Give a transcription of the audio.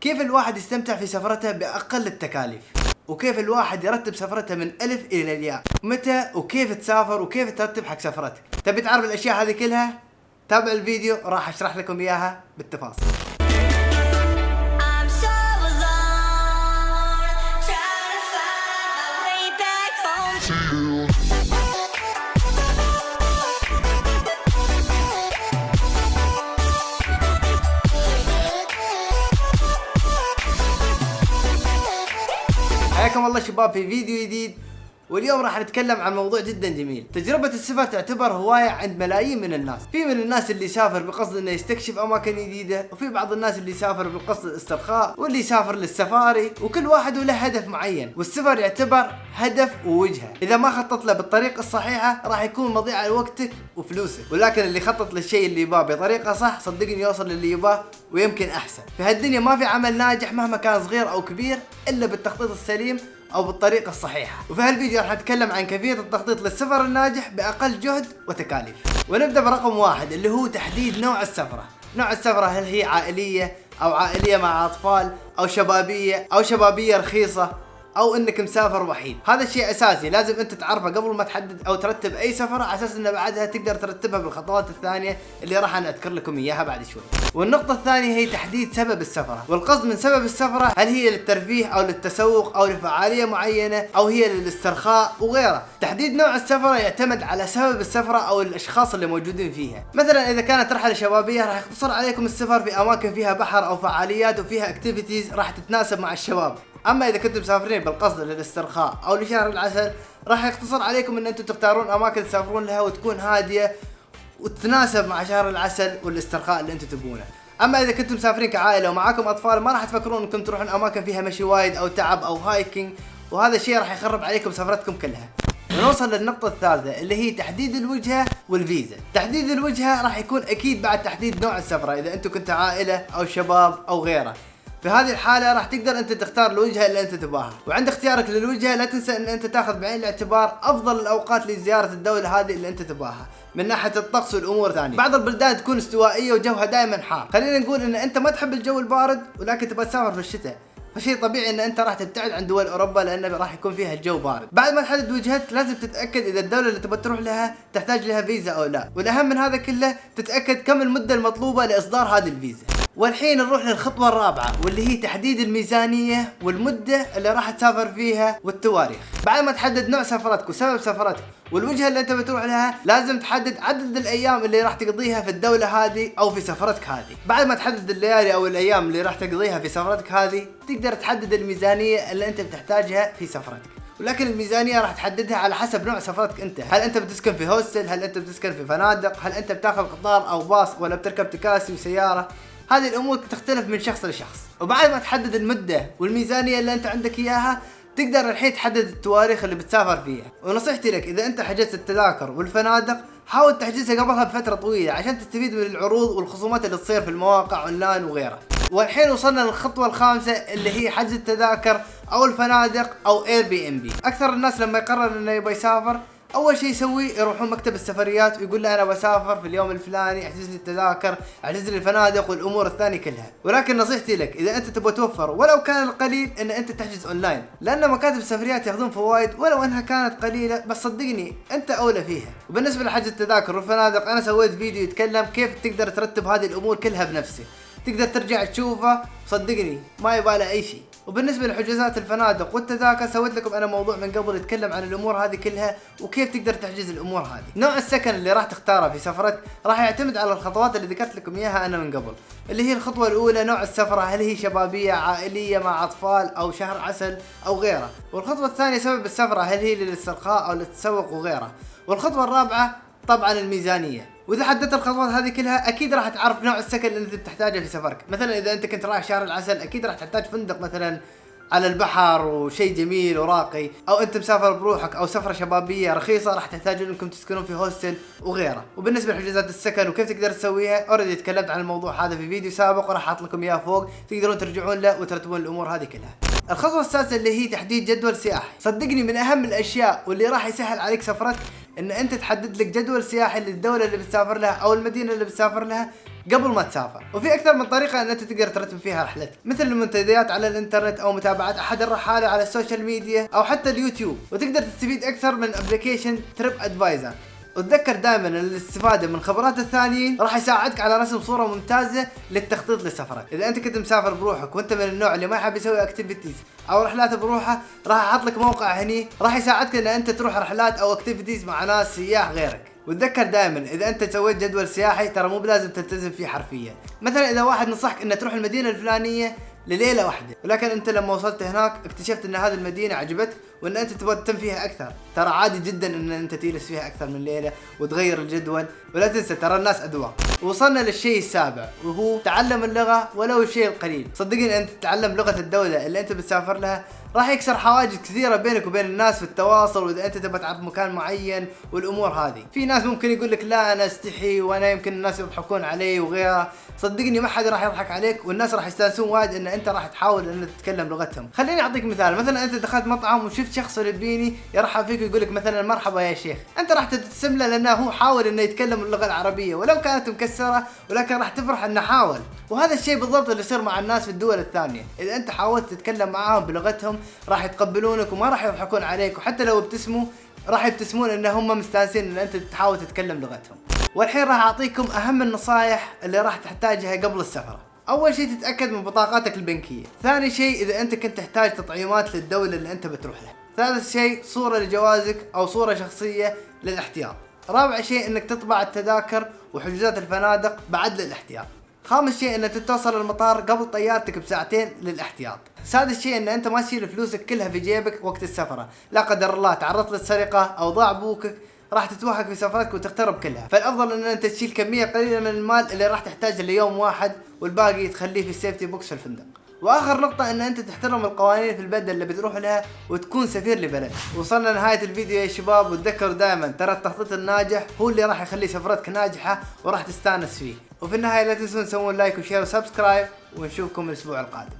كيف الواحد يستمتع في سفرته بأقل التكاليف، وكيف الواحد يرتب سفرته من ألف إلى الياء، متى وكيف تسافر وكيف ترتب حق سفرتك. تبي تعرف الأشياء هذه كلها؟ تابع الفيديو راح أشرح لكم إياها بالتفاصيل. حياكم الله شباب في فيديو جديد، واليوم راح نتكلم عن موضوع جدا جميل. تجربة السفر تعتبر هواية عند ملايين من الناس. في من الناس اللي يسافر بقصد انه يستكشف اماكن جديدة، وفي بعض الناس اللي يسافر بقصد الاسترخاء، واللي يسافر للسفاري، وكل واحد له هدف معين، والسفر يعتبر هدف ووجهة. اذا ما خطط له بالطريقة الصحيحة راح يكون مضيعة لوقتك وفلوسك، ولكن اللي خطط للشيء اللي يباه بطريقة صح صدقني يوصل للي يباه ويمكن احسن. في هالدنيا ما في عمل ناجح مهما كان صغير او كبير الا بالتخطيط السليم او بالطريقة الصحيحة. وفي هالفيديو راح نتكلم عن كيفية التخطيط للسفر الناجح باقل جهد وتكاليف. ونبدأ برقم واحد اللي هو تحديد نوع السفرة. نوع السفرة هل هي عائلية او عائلية مع اطفال او شبابية رخيصة او انك مسافر وحيد. هذا الشيء اساسي لازم انت تعرفه قبل ما تحدد او ترتب اي سفرة، على اساس انه بعدها تقدر ترتبها بالخطوات الثانية اللي راح انا اذكر لكم اياها بعد شوي. والنقطة الثانية هي تحديد سبب السفرة، والقصد من سبب السفرة هل هي للترفيه او للتسوق او لفعالية معينة او هي للاسترخاء وغيره. تحديد نوع السفرة يعتمد على سبب السفرة او الاشخاص اللي موجودين فيها. مثلا اذا كانت رحلة شبابية راح يقتصر عليكم السفر في اماكن فيها بحر او فعاليات وفيها اكتيفيتيز راح تتناسب مع الشباب. اما اذا كنتم مسافرين بالقصد للاسترخاء او لشهر العسل راح يقتصر عليكم ان انتم تختارون اماكن تسافرون لها وتكون هادية وتتناسب مع شهر العسل والاسترخاء اللي انتم تبونه. اما اذا كنتم مسافرين كعائلة ومعاكم اطفال ما راح تفكرون انكم تروحون اماكن فيها مشي وايد او تعب او هايكينج، وهذا الشيء راح يخرب عليكم سفرتكم كلها. ونوصل للنقطة الثالثة اللي هي تحديد الوجهة والفيزا. تحديد الوجهة راح يكون اكيد بعد تحديد نوع السفرة، اذا انتم كنتوا عائلة او شباب او غيره. في هذه الحالة راح تقدر انت تختار الوجهة اللي انت تباها، وعند اختيارك للوجهة لا تنسى ان انت تاخذ بعين الاعتبار افضل الاوقات لزيارة الدولة هذه اللي انت تباها من ناحية الطقس والامور ثانية. بعض البلدان تكون استوائية وجوها دائما حار، خلينا نقول ان انت ما تحب الجو البارد ولكن تبغى تسافر في الشتاء، فشيء طبيعي ان انت راح تبتعد عن دول اوروبا لانه راح يكون فيها الجو بارد. بعد ما تحدد وجهتك لازم تتاكد اذا الدوله اللي تبغى تروح لها تحتاج لها فيزا او لا، والاهم من هذا كله تتاكد كم المده المطلوبه لاصدار هذه الفيزا. والحين نروح للخطوه الرابعه واللي هي تحديد الميزانيه والمده اللي راح تسافر فيها والتواريخ. بعد ما تحدد نوع سفرتك وسبب سفرتك والوجهه اللي انت بتروح لها لازم تحدد عدد الايام اللي راح تقضيها في الدوله هذه او في سفرتك هذه. بعد ما تحدد الليالي او الايام اللي راح تقضيها في سفرتك هذه تقدر تحدد الميزانيه اللي انت بتحتاجها في سفرتك. ولكن الميزانيه راح تحددها على حسب نوع سفرتك انت. هل انت بتسكن في هوستل؟ هل انت بتسكن في فنادق؟ هل انت بتاخذ قطار او باص ولا بتركب تكاسي وسياره؟ هذه الامور تختلف من شخص لشخص. وبعد ما تحدد المده والميزانيه اللي انت عندك اياها تقدر الحين تحدد التواريخ اللي بتسافر فيها. ونصيحتي لك اذا انت حجزت التذاكر والفنادق حاول تحجزها قبلها بفتره طويله عشان تستفيد من العروض والخصومات اللي تصير في المواقع اونلاين وغيرها. والحين وصلنا للخطوه الخامسه اللي هي حجز التذاكر او الفنادق او Airbnb. اكثر الناس لما يقرر انه يبغى يسافر اول شيء يسويه يروحون مكتب السفريات ويقول له انا بسافر في اليوم الفلاني، احجز لي التذاكر، احجز لي الفنادق والامور الثانيه كلها. ولكن نصيحتي لك اذا انت تبغى توفر ولو كان القليل ان انت تحجز اونلاين، لان مكاتب السفريات ياخذون فوائد ولو انها كانت قليله، بس صدقني انت اولى فيها. وبالنسبه لحجز التذاكر والفنادق انا سويت فيديو يتكلم كيف تقدر ترتب هذه الامور كلها بنفسك، تقدر ترجع تشوفه صدقني ما يبالي اي شيء. وبالنسبه لحجوزات الفنادق والتذاكر سويت لكم انا موضوع من قبل يتكلم عن الامور هذه كلها وكيف تقدر تحجز الامور هذه. نوع السكن اللي راح تختاره في سفرتك راح يعتمد على الخطوات اللي ذكرت لكم اياها انا من قبل، اللي هي الخطوه الاولى نوع السفره، هل هي شبابيه عائليه مع اطفال او شهر عسل او غيره. والخطوه الثانيه سبب السفره، هل هي للاسترخاء او للتسوق وغيره. والخطوه الرابعه طبعا الميزانيه. واذا حددت الخطوات هذه كلها اكيد راح تعرف نوع السكن اللي انت بتحتاجه في سفرك. مثلا اذا انت كنت رايح شهر العسل اكيد راح تحتاج فندق مثلا على البحر وشيء جميل وراقي، او انت مسافر بروحك او سفره شبابيه رخيصه راح تحتاجون انكم تسكنون في هوستل وغيره. وبالنسبه لحجوزات السكن وكيف تقدر تسويها اوريدي تكلمت عن الموضوع هذا في فيديو سابق وراح احط لكم اياه فوق تقدرون ترجعون له وترتبون الامور هذه كلها. الخطوه السادسه اللي هي تحديد جدول سياحي. صدقني من اهم الاشياء واللي راح يسهل عليك سفرتك ان انت تحدد لك جدول سياحي للدوله اللي بتسافر لها او المدينه اللي بتسافر لها قبل ما تسافر. وفي اكثر من طريقه ان انت تقدر ترتب فيها رحلتك، مثل المنتديات على الانترنت او متابعه احد الرحاله على السوشيال ميديا او حتى اليوتيوب. وتقدر تستفيد اكثر من ابلكيشن تريب ادفايزر. وتذكر دائما ان الاستفاده من خبرات الثانيين راح يساعدك على رسم صوره ممتازه للتخطيط لسفرك. اذا انت كنت مسافر بروحك وانت من النوع اللي ما يحب يسوي اكتيفيتيز او رحلات بروحه، راح احط لك موقع هني راح يساعدك ان انت تروح رحلات او اكتيفيتيز مع ناس سياح غيرك. وتذكر دائما اذا انت سويت جدول سياحي ترى مو بلازم تلتزم فيه حرفيا. مثلا اذا واحد نصحك ان تروح المدينه الفلانيه لليله واحده، ولكن انت لما وصلت هناك اكتشفت ان هذه المدينه عجبتك وان انت تبغى تتم فيها اكثر، ترى عادي جدا ان انت تجلس فيها اكثر من ليله وتغير الجدول. ولا تنسى ترى الناس اذواق. وصلنا للشيء السابع وهو تعلم اللغه ولو الشيء القليل. صدقني انت تتعلم لغه الدوله اللي انت بتسافر لها راح يكسر حواجز كثيره بينك وبين الناس في التواصل. واذا انت تبغى تعرف مكان معين والامور هذه، في ناس ممكن يقول لك لا انا استحي وانا يمكن الناس يضحكون علي وغيرها. صدقني ما حد راح يضحك عليك، والناس راح يستانسون وايد ان انت راح تحاول ان تتكلم لغتهم. خليني اعطيك مثال. مثلا انت دخلت مطعم وشفت شخص فلبيني يرحب فيك ويقول لك مثلا مرحبا يا شيخ، انت راح تبتسم له لانه هو حاول انه يتكلم اللغه العربيه ولو كانت مكسره، ولكن راح تفرح انه حاول. وهذا الشيء بالضبط اللي يصير مع الناس في الدول الثانيه. اذا انت حاولت تتكلم معاهم بلغتهم راح يتقبلونك وما راح يضحكون عليك، وحتى لو ابتسموا راح يبتسمون ان هم مستانسين ان انت تحاول تتكلم لغتهم. والحين راح اعطيكم اهم النصائح اللي راح تحتاجها قبل السفر. اول شيء تتاكد من بطاقاتك البنكيه. ثاني شيء اذا انت كنت تحتاج تطعيمات للدوله اللي انت بتروح لها. ثالث شيء صوره لجوازك او صوره شخصيه للاحتياط. رابع شيء انك تطبع التذاكر وحجوزات الفنادق بعد للاحتياط. خامس شيء انك توصل المطار قبل طيارتك بساعتين للاحتياط. سادس شيء ان انت ما تشيل فلوسك كلها في جيبك وقت السفره، لا قدر الله تعرضت للسرقه او ضاع بوكك راح تتوهق في سفرتك وتخترب كلها. فالافضل ان انت تشيل كميه قليله من المال اللي راح تحتاجه ليوم واحد والباقي تخليه في السيفتي بوكس في الفندق. واخر نقطة ان انت تحترم القوانين في البلد اللي بتروح لها وتكون سفير لبلد. وصلنا لنهاية الفيديو يا شباب، وتذكروا دائما ترى التخطيط الناجح هو اللي راح يخلي سفرتك ناجحة وراح تستانس فيه. وفي النهاية لا تنسون تسوون لايك وشير وسبسكرايب، ونشوفكم الاسبوع القادم.